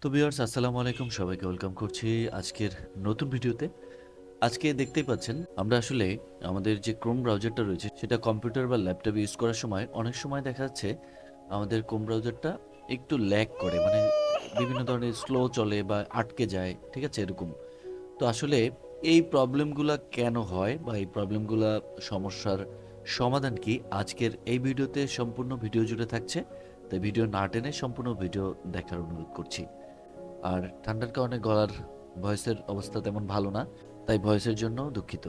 তো ভিউয়ার্স আসসালামু আলাইকুম, সবাইকে ওয়েলকাম করছি আজকের নতুন ভিডিওতে। আজকে দেখতেই পাচ্ছেন আমরা আসলে আমাদের যে ক্রোম ব্রাউজারটা রয়েছে সেটা কম্পিউটার বা ল্যাপটপ ইউজ করার সময় অনেক সময় দেখা যাচ্ছে আমাদের ক্রোম ব্রাউজারটা একটু ল্যাগ করে, মানে বিভিন্ন ধরনের স্লো চলে বা আটকে যায়, ঠিক আছে এরকম। তো আসলে এই প্রবলেমগুলা কেন হয় বা এই প্রবলেমগুলা সমস্যার সমাধান কি, আজকের এই ভিডিওতে সম্পূর্ণ ভিডিও জুড়ে থাকছে। তাই ভিডিও না টেনে সম্পূর্ণ ভিডিও দেখার অনুরোধ করছি। আর ঠান্ডার কারণে গলার ভয়েসের অবস্থা তেমন ভালো না, তাই ভয়েসের জন্য দুঃখিত।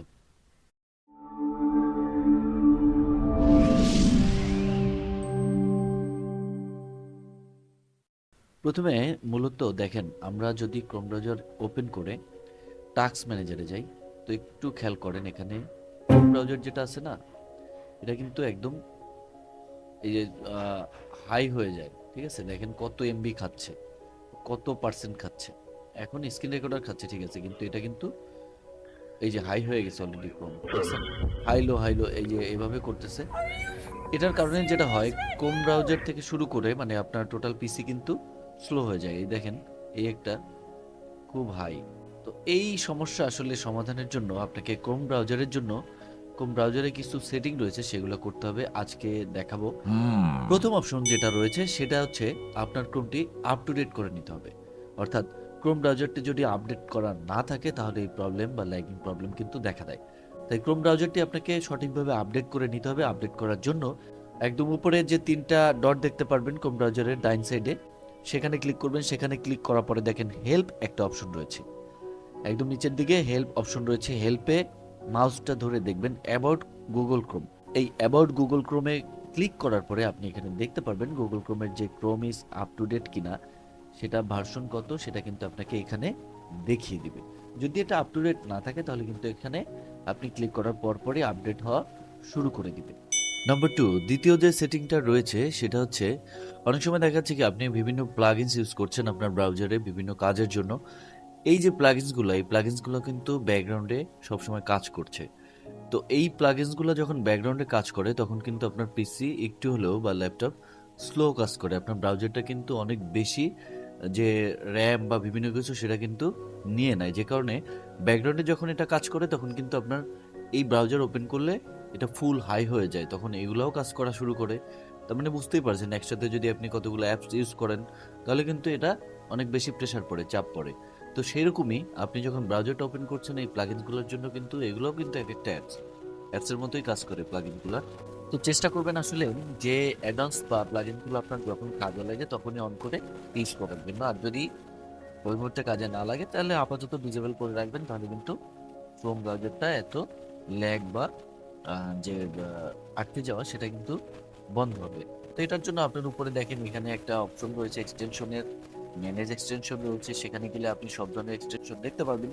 প্রথমে মূলত দেখেন, আমরা যদি ক্রোম ব্রাউজার ওপেন করে টাস্ক ম্যানেজারে যাই, তো একটু খেয়াল করেন এখানে ক্রোম ব্রাউজার যেটা আছে না, এটা কিন্তু একদম এই যে হাই হয়ে যায়, ঠিক আছে। দেখেন কত এমবি খাচ্ছে, কত পার্সেন্ট খাচ্ছে। এখন স্ক্রিন রেকর্ডার খাচ্ছে, ঠিক আছে, কিন্তু এটা কিন্তু এই যে হাই হয়ে গেছে অলরেডি ক্রোম, দেখছেন? হাইলো হাইলো এই যে এভাবে করতেছে। এটার কারণে যেটা হয়, ক্রোম ব্রাউজার থেকে শুরু করে মানে আপনার টোটাল পিসি কিন্তু স্লো হয়ে যায়। এই দেখেন, এই একটা খুব হাই। তো এই সমস্যা আসলে সমাধানের জন্য আপনাকে ক্রোম ব্রাউজারের জন্য ক্রোম ব্রাউজারে কিছু সেটিং রয়েছে, সেগুলো করতে হবে, আজকে দেখাবো। প্রথম অপশন যেটা রয়েছে সেটা হচ্ছে আপনার ক্রোমটি আপ টু ডেট করে নিতে হবে। অর্থাৎ ক্রোম ব্রাউজারটি যদি আপডেট করা না থাকে তাহলে এই প্রবলেম বা ল্যাগিং প্রবলেম কিন্তু দেখা দেয়। তাই ক্রোম ব্রাউজারটি আপনাকে সঠিকভাবে আপডেট করে নিতে হবে। আপডেট করার জন্য একদম উপরে যে তিনটা ডট দেখতে পারবেন ক্রোম ব্রাউজারের ডাইন সাইডে, সেখানে ক্লিক করবেন। সেখানে ক্লিক করার পরে দেখেন হেল্প একটা অপশন রয়েছে, একদম নিচের দিকে হেল্প অপশন রয়েছে। হেল্পে মাউসটা ধরে দেখবেন অ্যাবাউট গুগল ক্রোম। এই অ্যাবাউট গুগল ক্রোমে ক্লিক করার পরে আপনি এখানে দেখতে পারবেন গুগল ক্রোমের যে Chrome is up to date কিনা, সেটা ভার্সন কত, সেটা কিন্তু আপনাকে এখানে দেখিয়ে দিবে। যদি এটা আপ টু ডেট না থাকে তাহলে কিন্তু এখানে আপনি ক্লিক করার পরপরই আপডেট হওয়া শুরু করে দিবে। নাম্বার টু, দ্বিতীয় যে সেটিংটা রয়েছে সেটা হচ্ছে, অনেক সময় দেখা যাচ্ছে কি আপনি বিভিন্ন প্লাগইনস ইউজ করছেন আপনার ব্রাউজারে বিভিন্ন কাজের জন্য। এই যে প্লাগইনসগুলো, এই প্লাগইনসগুলো কিন্তু ব্যাকগ্রাউন্ডে সবসময় কাজ করছে। তো এই প্লাগইনসগুলো যখন ব্যাকগ্রাউন্ডে কাজ করে তখন কিন্তু আপনার পিসি একটু হলেও বা ল্যাপটপ স্লো কাজ করে। আপনার ব্রাউজারটা কিন্তু অনেক বেশি যে র্যাম বা বিভিন্ন কিছু সেটা কিন্তু নিয়ে নেয়, যে কারণে ব্যাকগ্রাউন্ডে যখন এটা কাজ করে তখন কিন্তু আপনার এই ব্রাউজার ওপেন করলে এটা ফুল হাই হয়ে যায়, তখন এগুলাও কাজ করা শুরু করে। তার মানে বুঝতেই পারছেন, একসাথে যদি আপনি কতগুলো অ্যাপস ইউজ করেন তাহলে কিন্তু এটা অনেক বেশি প্রেশার পড়ে, চাপ পড়ে। তো সেরকমই আপনি যখন ব্রাউজারটা ওপেন করছেন এই প্লাগইনসগুলোর জন্য কিন্তু এগুলোও কিন্তু এক একটা অ্যাপসের মতোই কাজ করে প্লাগইনগুলো। তো চেষ্টা করবেন আসলে যে অ্যাডভান্স বা প্লাগইনগুলো আপনার যখন কাজে লাগে তখনই অন করে ইউজ করার জন্য। আর যদি ওই মুহূর্তে কাজে না লাগে তাহলে আপাতত ডিজেবল করে রাখবেন, তাহলে কিন্তু ক্রোম ব্রাউজারটা এত ল্যাগ বা যে আটকে যাওয়া সেটা কিন্তু বন্ধ হবে। তো এটার জন্য আপনার উপরে দেখেন এখানে একটা অপশন রয়েছে এক্সটেনশনের, ম্যানেজ এক্সটেনশন রয়েছে। সেখানে গেলে আপনি সব ধরনের এক্সটেনশন দেখতে পারবেন।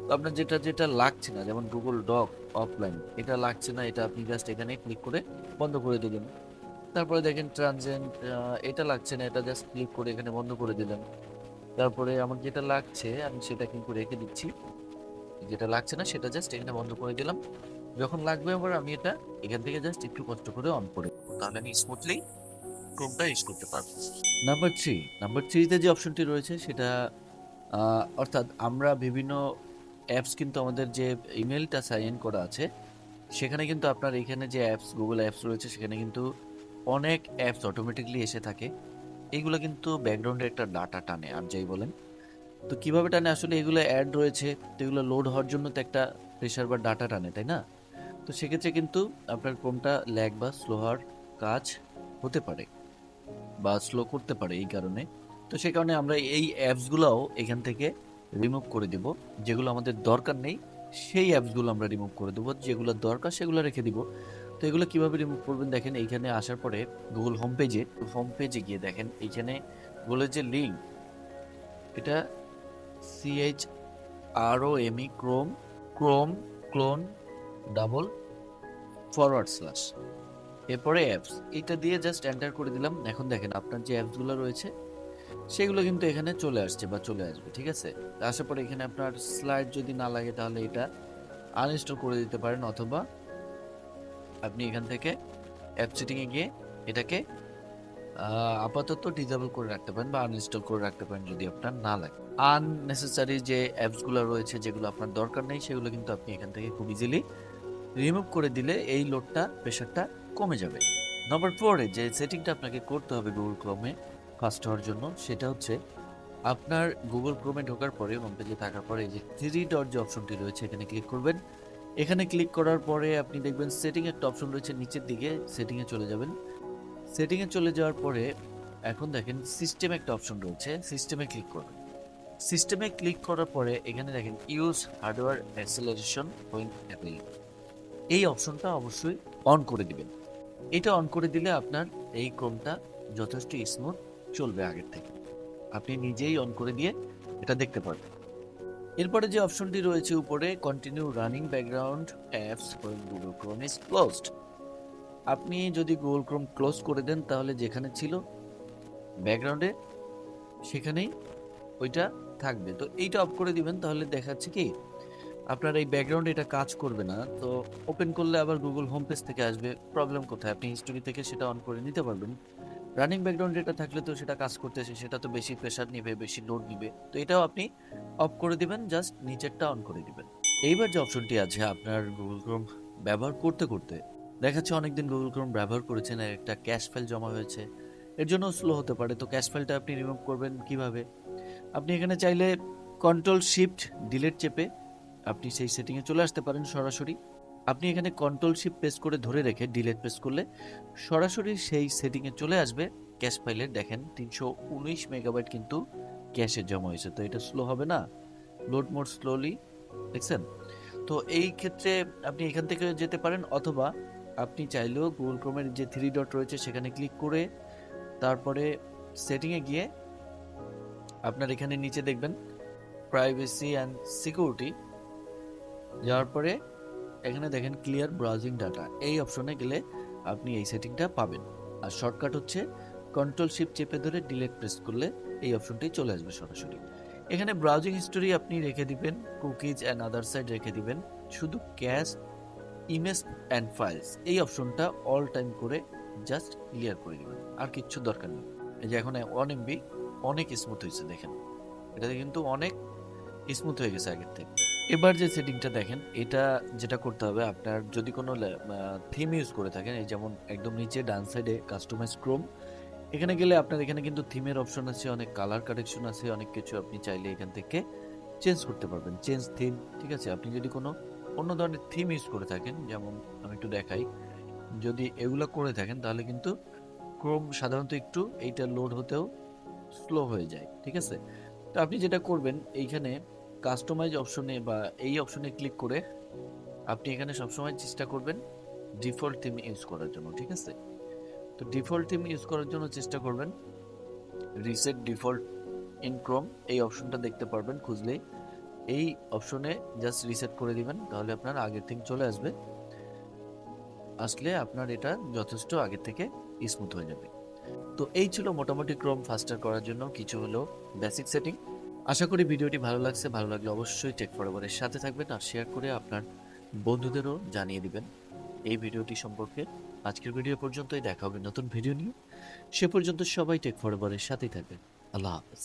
তো আপনার যেটা যেটা লাগছে না, যেমন গুগল ডক অফলাইন, এটা লাগছে না, এটা আপনি জাস্ট এখানে ক্লিক করে বন্ধ করে দিলেন। তারপরে দেখেন ট্রানজেন্ট, এটা লাগছে না, এটা জাস্ট ক্লিক করে এখানে বন্ধ করে দিলেন। তারপরে আমার যেটা লাগছে আমি সেটা কিন্তু রেখে দিচ্ছি, যেটা লাগছে না সেটা জাস্ট এখানে বন্ধ করে দিলাম। যখন লাগবে আবার আমি এটা এখান থেকে জাস্ট একটু কষ্ট করে অন করে দেবো, তাহলে আমি স্মুথলি ক্রোমটা ইউজ করতে পারবো। নাম্বার থ্রি, নাম্বার থ্রিতে যে অপশনটি রয়েছে সেটা অর্থাৎ আমরা বিভিন্ন অ্যাপস কিন্তু আমাদের যে ইমেলটা সাইন ইন করা আছে সেখানে কিন্তু আপনার এখানে যে অ্যাপস গুগল অ্যাপস রয়েছে সেখানে কিন্তু অনেক অ্যাপস অটোমেটিকলি এসে থাকে। এগুলো কিন্তু ব্যাকগ্রাউন্ডে একটা ডাটা টানে আর যাই বলেন। তো কিভাবে টানে আসলে, এগুলো অ্যাড রয়েছে, তো এগুলো লোড হওয়ার জন্য তো একটা প্রেশার বা ডাটা টানে, তাই না? তো সেক্ষেত্রে কিন্তু আপনার ক্রোমটা ল্যাগ বা স্লো হওয়ার কাজ হতে পারে বা স্লো করতে পারে এই কারণে। তো সে কারণে আমরা এই অ্যাপসগুলোও এখান থেকে রিমুভ করে দেব। যেগুলো আমাদের দরকার নেই সেই অ্যাপসগুলো আমরা রিমুভ করে দেবো, যেগুলো দরকার সেগুলো রেখে দিব। তো এগুলো কিভাবে রিমুভ করবেন দেখেন, এইখানে আসার পরে গুগল হোম পেজে গিয়ে দেখেন এইখানে গুগলের যে লিঙ্ক, এটা CHROME Chrome Chrome clone double forward slash, এরপরে অ্যাপস, এটা দিয়ে জাস্ট এন্টার করে দিলাম। এখন দেখেন আপনার যে অ্যাপসগুলো রয়েছে সেগুলো কিন্তু এখানে চলে আসছে বা চলে আসবে, ঠিক আছে। আসার পরে এখানে আপনার স্লাইড যদি না লাগে তাহলে এটা আনইনস্টল করে দিতে পারেন, অথবা আপনি এখান থেকে অ্যাপ সেটিংয়ে গিয়ে এটাকে আপাতত ডিসেবল করে রাখতে পারেন বা আনইনস্টল করে রাখতে পারেন যদি আপনার না লাগে। আননেসেসারি যে অ্যাপসগুলো রয়েছে যেগুলো আপনার দরকার নেই সেগুলো কিন্তু আপনি এখান থেকে খুব ইজিলি রিমুভ করে দিলে এই লোডটা প্রেশারটা কমে যাবে। নম্বর 4 এ যে সেটিংটা আপনাকে করতে হবে গুগল ক্রোমে ফাস্ট হওয়ার জন্য সেটা হচ্ছে আপনার গুগল ক্রোমে ঢোকার পরে হোম পেজে থাকার পরে এই যে 3 ডট যে অপশনটি রয়েছে এখানে ক্লিক করবেন। এখানে ক্লিক করার পরে আপনি দেখবেন সেটিং একটা অপশন রয়েছে নিচের দিকে, সেটিং এ চলে যাবেন। সেটিং এ চলে যাওয়ার পরে এখন দেখেন সিস্টেম একটা অপশন রয়েছে, সিস্টেমে ক্লিক করবেন। সিস্টেমে ক্লিক করার পরে এখানে দেখেন use hardware acceleration when Apple, এই অপশনটা অবশ্যই অন করে দিবেন। এটা অন করে দিলে আপনার এই ক্রোমটা যথেষ্ট স্মুথ চলবে আগের থেকে। আপনি নিজেই অন করে দিয়ে এটা দেখতে পারবেন। এরপরে যে অপশনটি রয়েছে উপরে continue running background apps wheel Google Chrome is closed, আপনি যদি গুগল ক্রোম ক্লোজ করে দেন তাহলে যেখানে ছিল ব্যাকগ্রাউন্ডে সেখানেই ওইটা থাকবে। তো এইটা অফ করে দিবেন, তাহলে দেখাচ্ছে কি আপনার এই ব্যাকগ্রাউন্ডে এটা কাজ করবে না। তো ওপেন করলে আবার গুগল হোম পেজ থেকে আসবে, প্রবলেম কোথায়? আপনি হিস্টোরি থেকে সেটা অন করে নিতে পারবেন। রানিং ব্যাকগ্রাউন্ড এটা থাকলে তো সেটা কাজ করতেছে, সেটা তো বেশি প্রেসার নিবে, বেশি লোড নিবে। তো এটাও আপনি অফ করে দিবেন, জাস্ট নিচেরটা অন করে দিবেন। এইবার যে অপশনটি আছে আপনার গুগল ক্রোম ব্যবহার করতে করতে দেখাচ্ছে অনেকদিন গুগল ক্রোম ব্যবহার করেছেন, আর একটা ক্যাশ ফাইল জমা হয়েছে, এর জন্য স্লো হতে পারে। তো ক্যাশ ফাইলটা আপনি রিমুভ করবেন কিভাবে? আপনি এখানে চাইলে কন্ট্রোল শিফট ডিলিট চেপে আপনি সেই সেটিংয়ে চলে আসতে পারেন সরাসরি। আপনি এখানে কন্ট্রোল শিফট প্রেস করে ধরে রেখে ডিলিট প্রেস করলে সরাসরি সেই সেটিংয়ে চলে আসবে। ক্যাশ ফাইলে দেখেন 319 মেগাবাইট কিন্তু ক্যাশে জমা হয়েছে। তো এটা স্লো হবে না? লোড মোর স্লোলি, দেখছেন? তো এই ক্ষেত্রে আপনি এখান থেকে যেতে পারেন, অথবা আপনি চাইলেও গুগল ক্রোমের যে 3 ডট রয়েছে সেখানে ক্লিক করে তারপরে সেটিংয়ে গিয়ে আপনার এখানে নিচে দেখবেন প্রাইভেসি অ্যান্ড সিকিউরিটি, যাওয়ার পরে এখানে দেখেন ক্লিয়ার ব্রাউজিং ডাটা, এই অপশনে গেলে আপনি এই সেটিংটা পাবেন। আর শর্টকাট হচ্ছে কন্ট্রোল শিফট চেপে ধরে ডিলিট প্রেস করলে এই অপশনটি চলে আসবে সরাসরি। এখানে ব্রাউজিং হিস্টোরি আপনি রেখে দিবেন, কুকিজ অ্যান্ড আদার সাইড রেখে দিবেন, শুধু ক্যাশ ইমেজ অ্যান্ড ফাইলস এই অপশনটা অল টাইম করে জাস্ট ক্লিয়ার করে দিবেন, আর কিচ্ছু দরকার নেই। এই যে এখন 1 MB অনেক স্মুথ হয়েছে, দেখেন এটাতে কিন্তু অনেক স্মুথ হয়ে গেছে আগের থেকে। এবার যে সেটিংটা দেখেন, এটা যেটা করতে হবে আপনার যদি কোনো থিম ইউজ করে থাকেন, এই যেমন একদম নিচে ডান সাইডে কাস্টমাইজ ক্রোম, এখানে গেলে আপনার এখানে কিন্তু থিমের অপশন আছে, অনেক কালার কারেকশন আছে, অনেক কিছু আপনি চাইলে এখান থেকে চেঞ্জ করতে পারবেন। চেঞ্জ থিম, ঠিক আছে? আপনি যদি কোনো অন্য ধরনের থিম ইউজ করে থাকেন, যেমন আমি একটু দেখাই, যদি এগুলো করে থাকেন তাহলে কিন্তু ক্রোম সাধারণত একটু এইটা লোড হতেও স্লো হয়ে যায়, ঠিক আছে? তো আপনি যেটা করবেন এইখানে কাস্টমাইজ অপশনে বা এই অপশনে ক্লিক করে আপনি এখানে সবসময় চেষ্টা করবেন ডিফল্ট থিম ইউজ করার জন্য, ঠিক আছে? তো ডিফল্ট থিম ইউজ করার জন্য চেষ্টা করবেন রিসেট ডিফল্ট ইন ক্রোম, এই অপশনটা দেখতে পারবেন খুঁজলেই। এই অপশনে জাস্ট রিসেট করে দিবেন, তাহলে আপনার আগের থিম চলে আসবে। আসলে আপনার এটা যথেষ্ট আগের থেকে স্মুথ হয়ে যাবে। তো এই ছিল মোটামুটি ক্রোম ফাস্টার করার জন্য কিছু হলো বেসিক সেটিং। আশা করি ভিডিওটি ভালো লাগছে, ভালো লাগলে অবশ্যই টেক ফরওয়ার্ডের সাথে থাকবেন আর শেয়ার করে আপনার বন্ধুদেরও জানিয়ে দিবেন এই ভিডিওটি সম্পর্কে। আজকের ভিডিও পর্যন্তই, দেখা হবে নতুন ভিডিও নিয়ে। সে পর্যন্ত সবাই টেক ফরওয়ার্ডের সাথেই থাকবেন। আল্লাহ হাফেজ।